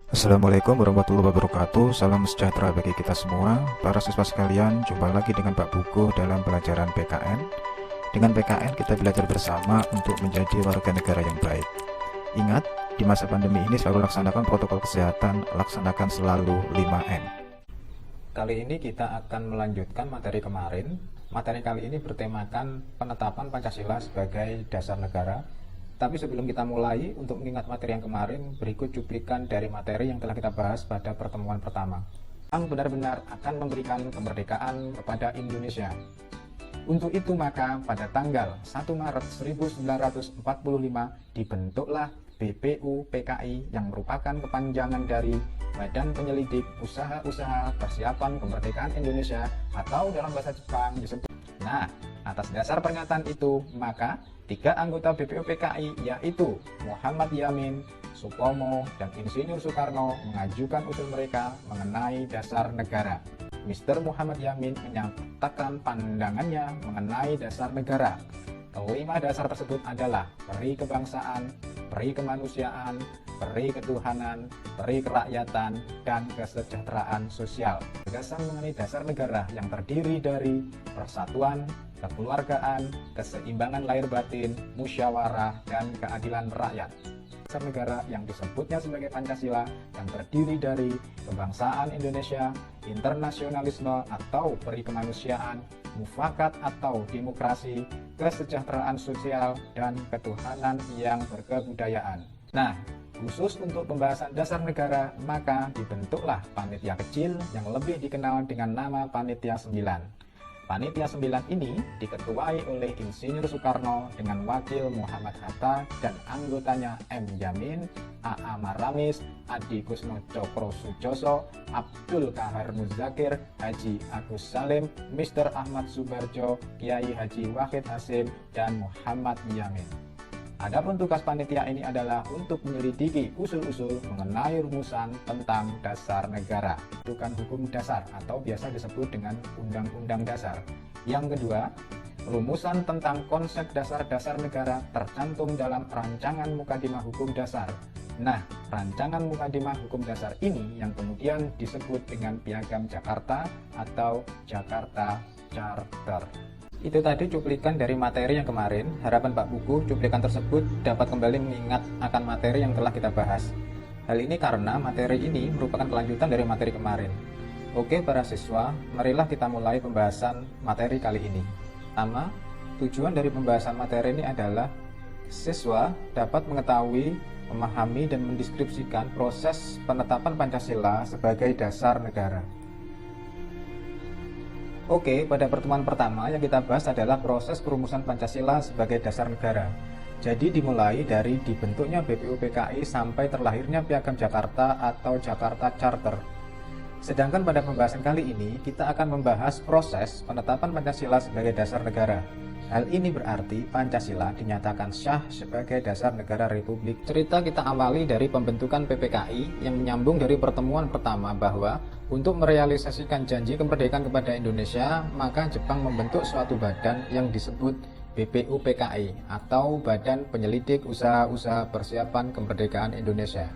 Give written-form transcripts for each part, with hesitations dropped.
Assalamualaikum warahmatullahi wabarakatuh. Salam sejahtera bagi kita semua. Para siswa sekalian, jumpa lagi dengan Pak Buku dalam pelajaran PKN. Dengan PKN kita belajar bersama untuk menjadi warga negara yang baik. Ingat, di masa pandemi ini selalu laksanakan protokol kesehatan, laksanakan selalu 5M. Kali ini kita akan melanjutkan materi kemarin. Materi kali ini bertemakan penetapan Pancasila sebagai dasar negara. Tapi sebelum kita mulai, untuk mengingat materi yang kemarin, berikut cuplikan dari materi yang telah kita bahas pada pertemuan pertama. Yang benar-benar akan memberikan kemerdekaan kepada Indonesia. Untuk itu maka pada tanggal 1 Maret 1945 dibentuklah BPU PKI yang merupakan kepanjangan dari Badan Penyelidik Usaha-Usaha Persiapan Kemerdekaan Indonesia atau dalam bahasa Jepang disebut. Nah, atas dasar pernyataan itu, maka 3 anggota BPU PKI yaitu Muhammad Yamin, Supomo, dan Insinyur Soekarno mengajukan usul mereka mengenai dasar negara. Mr. Muhammad Yamin menyatakan pandangannya mengenai dasar negara. Kelima dasar tersebut adalah peri kebangsaan, peri kemanusiaan, peri ketuhanan, peri kerakyatan, dan kesejahteraan sosial. Gagasan mengenai dasar negara yang terdiri dari persatuan, kekeluargaan, keseimbangan lahir batin, musyawarah, dan keadilan rakyat. Dasar negara yang disebutnya sebagai Pancasila yang terdiri dari kebangsaan Indonesia, internasionalisme atau peri kemanusiaan, mufakat atau demokrasi, kesejahteraan sosial, dan ketuhanan yang berkebudayaan. Nah, khusus untuk pembahasan dasar negara, maka dibentuklah panitia kecil yang lebih dikenal dengan nama Panitia 9. Panitia 9 ini diketuai oleh Insinyur Soekarno dengan wakil Muhammad Hatta dan anggotanya M. Yamin, A.A. Maramis, Adi Kusno Cokro Sujoso, Abdul Kahar Muzakir, Haji Agus Salim, Mr. Ahmad Subarjo, Kiai Haji Wahid Hasim, dan Muhammad Yamin. Adapun tugas panitia ini adalah untuk menyelidiki usul-usul mengenai rumusan tentang dasar negara, bukan hukum dasar atau biasa disebut dengan Undang-Undang Dasar. Yang kedua, rumusan tentang konsep dasar-dasar negara tercantum dalam Rancangan Mukadimah Hukum Dasar. Nah, Rancangan Mukadimah Hukum Dasar ini yang kemudian disebut dengan Piagam Jakarta atau Jakarta Charter. Itu tadi cuplikan dari materi yang kemarin. Harapan Pak Buku, cuplikan tersebut dapat kembali mengingat akan materi yang telah kita bahas. Hal ini karena materi ini merupakan kelanjutan dari materi kemarin. Oke para siswa, marilah kita mulai pembahasan materi kali ini. Pertama, tujuan dari pembahasan materi ini adalah siswa dapat mengetahui, memahami, dan mendeskripsikan proses penetapan Pancasila sebagai dasar negara. Oke, pada pertemuan pertama yang kita bahas adalah proses perumusan Pancasila sebagai dasar negara. Jadi dimulai dari dibentuknya BPU PKI sampai terlahirnya Piagam Jakarta atau Jakarta Charter. Sedangkan pada pembahasan kali ini kita akan membahas proses penetapan Pancasila sebagai dasar negara. Hal ini berarti Pancasila dinyatakan sah sebagai dasar negara Republik. Cerita kita awali dari pembentukan PPKI yang menyambung dari pertemuan pertama bahwa untuk merealisasikan janji kemerdekaan kepada Indonesia, maka Jepang membentuk suatu badan yang disebut BPU PKI atau Badan Penyelidik Usaha-Usaha Persiapan Kemerdekaan Indonesia.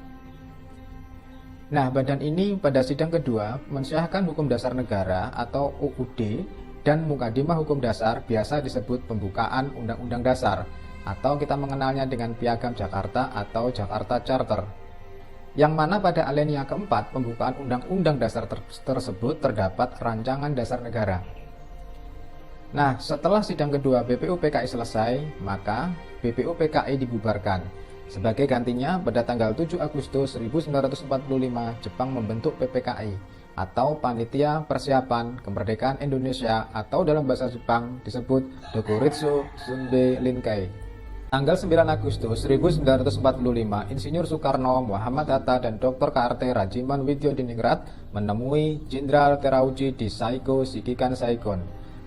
Nah, badan ini pada sidang kedua mensahkan Hukum Dasar Negara atau UUD dan Mukadimah Hukum Dasar, biasa disebut pembukaan Undang-Undang Dasar, atau kita mengenalnya dengan Piagam Jakarta atau Jakarta Charter. Yang mana pada alinea keempat pembukaan Undang-Undang Dasar tersebut terdapat Rancangan Dasar Negara. Nah, setelah sidang kedua BPU PKI selesai, maka BPU PKI dibubarkan. Sebagai gantinya, pada tanggal 7 Agustus 1945, Jepang membentuk PPKI atau Panitia Persiapan Kemerdekaan Indonesia atau dalam bahasa Jepang disebut Dokuritsu Sunbe Rinkai. Tanggal 9 Agustus 1945, Insinyur Soekarno, Muhammad Hatta, dan Dr. KRT Rajiman Widyodiningrat menemui Jenderal Terauchi di Saiko Shikikan Saigon.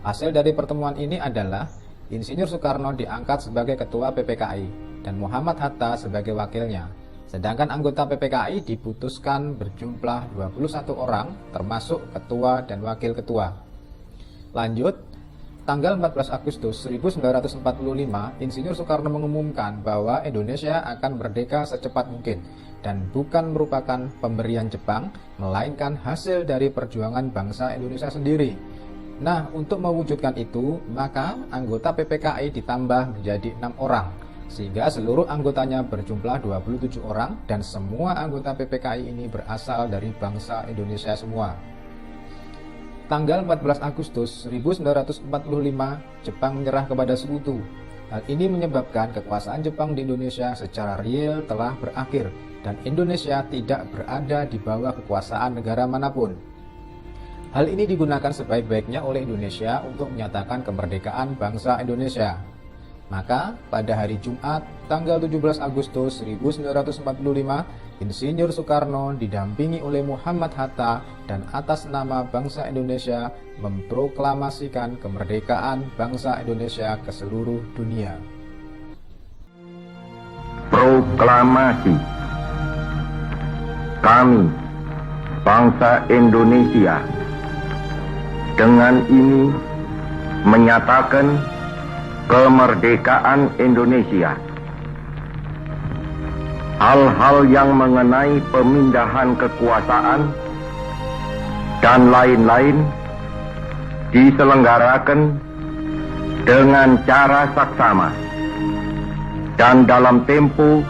Hasil dari pertemuan ini adalah Insinyur Soekarno diangkat sebagai Ketua PPKI dan Muhammad Hatta sebagai wakilnya. Sedangkan anggota PPKI diputuskan berjumlah 21 orang, termasuk ketua dan wakil ketua. Lanjut, tanggal 14 Agustus 1945, Insinyur Soekarno mengumumkan bahwa Indonesia akan merdeka secepat mungkin dan bukan merupakan pemberian Jepang, melainkan hasil dari perjuangan bangsa Indonesia sendiri. Nah, untuk mewujudkan itu, maka anggota PPKI ditambah menjadi 6 orang, sehingga seluruh anggotanya berjumlah 27 orang dan semua anggota PPKI ini berasal dari bangsa Indonesia semua. Tanggal 14 Agustus 1945, Jepang menyerah kepada Sekutu. Hal ini menyebabkan kekuasaan Jepang di Indonesia secara real telah berakhir dan Indonesia tidak berada di bawah kekuasaan negara manapun. Hal ini digunakan sebaik-baiknya oleh Indonesia untuk menyatakan kemerdekaan bangsa Indonesia. Maka pada hari Jumat tanggal 17 Agustus 1945, Insinyur Soekarno didampingi oleh Muhammad Hatta dan atas nama bangsa Indonesia memproklamasikan kemerdekaan bangsa Indonesia ke seluruh dunia. Proklamasi. Kami, bangsa Indonesia, dengan ini menyatakan kemerdekaan Indonesia. Hal-hal yang mengenai pemindahan kekuasaan dan lain-lain diselenggarakan dengan cara saksama dan dalam tempo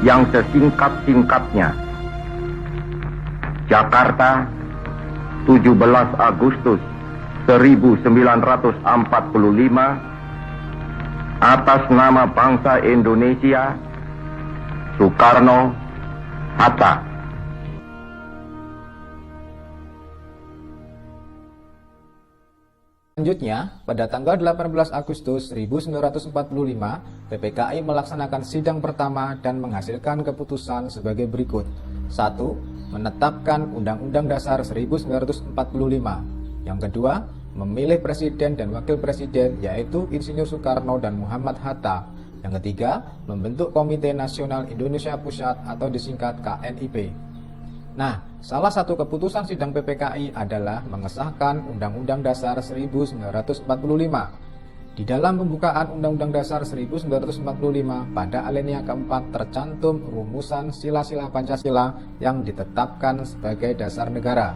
yang sesingkat-singkatnya. Jakarta, 17 Agustus 1945, atas nama bangsa Indonesia, Soekarno, Hatta. Selanjutnya, pada tanggal 18 Agustus 1945, PPKI melaksanakan sidang pertama dan menghasilkan keputusan sebagai berikut. 1. Menetapkan Undang-Undang Dasar 1945. Yang kedua, memilih presiden dan wakil presiden yaitu Insinyur Soekarno dan Muhammad Hatta. Yang ketiga, membentuk Komite Nasional Indonesia Pusat atau disingkat KNIP. Nah, salah satu keputusan sidang PPKI adalah mengesahkan Undang-Undang Dasar 1945. Di dalam pembukaan Undang-Undang Dasar 1945 pada alinea keempat tercantum rumusan sila-sila Pancasila yang ditetapkan sebagai dasar negara.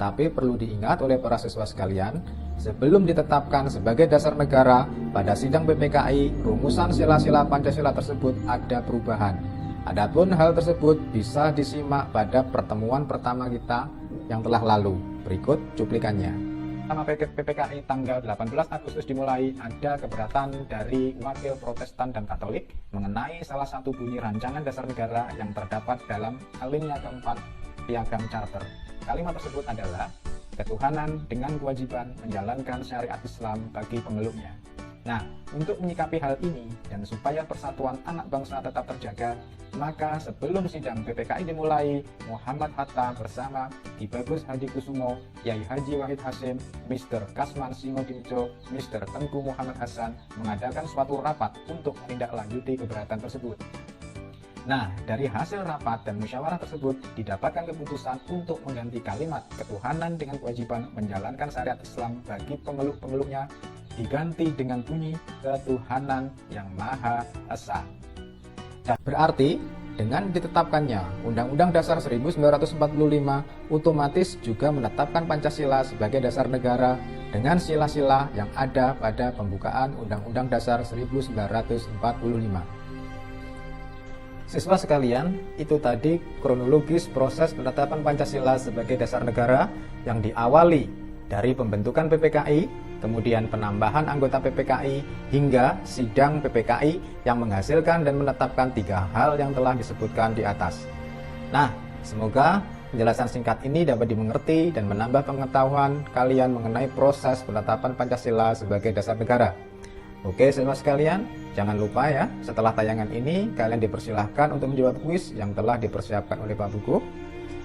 Tapi perlu diingat oleh para siswa sekalian, sebelum ditetapkan sebagai dasar negara, pada sidang PPKI, rumusan sila-sila Pancasila tersebut ada perubahan. Adapun hal tersebut bisa disimak pada pertemuan pertama kita yang telah lalu. Berikut cuplikannya. Sama PPKI tanggal 18 Agustus dimulai, ada keberatan dari wakil Protestan dan Katolik mengenai salah satu bunyi rancangan dasar negara yang terdapat dalam alinea keempat Piagam Charter. Kalimat tersebut adalah ketuhanan dengan kewajiban menjalankan syariat Islam bagi pemeluknya. Nah, untuk menyikapi hal ini dan supaya persatuan anak bangsa tetap terjaga, maka sebelum sidang PPKI dimulai, Muhammad Hatta bersama Ki Bagus Hadi Kusumo, Yai Haji Wahid Hasyim, Mr. Kasman Singodimjo, Mr. Tengku Muhammad Hasan mengadakan suatu rapat untuk menindaklanjuti keberatan tersebut. Nah, dari hasil rapat dan musyawarah tersebut didapatkan keputusan untuk mengganti kalimat ketuhanan dengan kewajiban menjalankan syariat Islam bagi pemeluk-pemeluknya diganti dengan bunyi ketuhanan yang Maha Esa. Berarti dengan ditetapkannya Undang-Undang Dasar 1945 otomatis juga menetapkan Pancasila sebagai dasar negara dengan sila-sila yang ada pada pembukaan Undang-Undang Dasar 1945. Siswa sekalian, itu tadi kronologis proses penetapan Pancasila sebagai dasar negara yang diawali dari pembentukan PPKI, kemudian penambahan anggota PPKI, hingga sidang PPKI yang menghasilkan dan menetapkan 3 hal yang telah disebutkan di atas. Nah, semoga penjelasan singkat ini dapat dimengerti dan menambah pengetahuan kalian mengenai proses penetapan Pancasila sebagai dasar negara. Oke siswa sekalian, jangan lupa ya, setelah tayangan ini kalian dipersilahkan untuk menjawab kuis yang telah dipersiapkan oleh Pak Buku.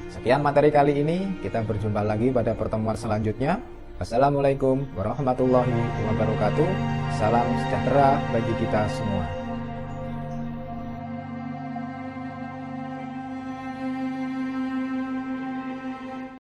Sekian materi kali ini, kita berjumpa lagi pada pertemuan selanjutnya. Wassalamualaikum warahmatullahi wabarakatuh. Salam sejahtera bagi kita semua.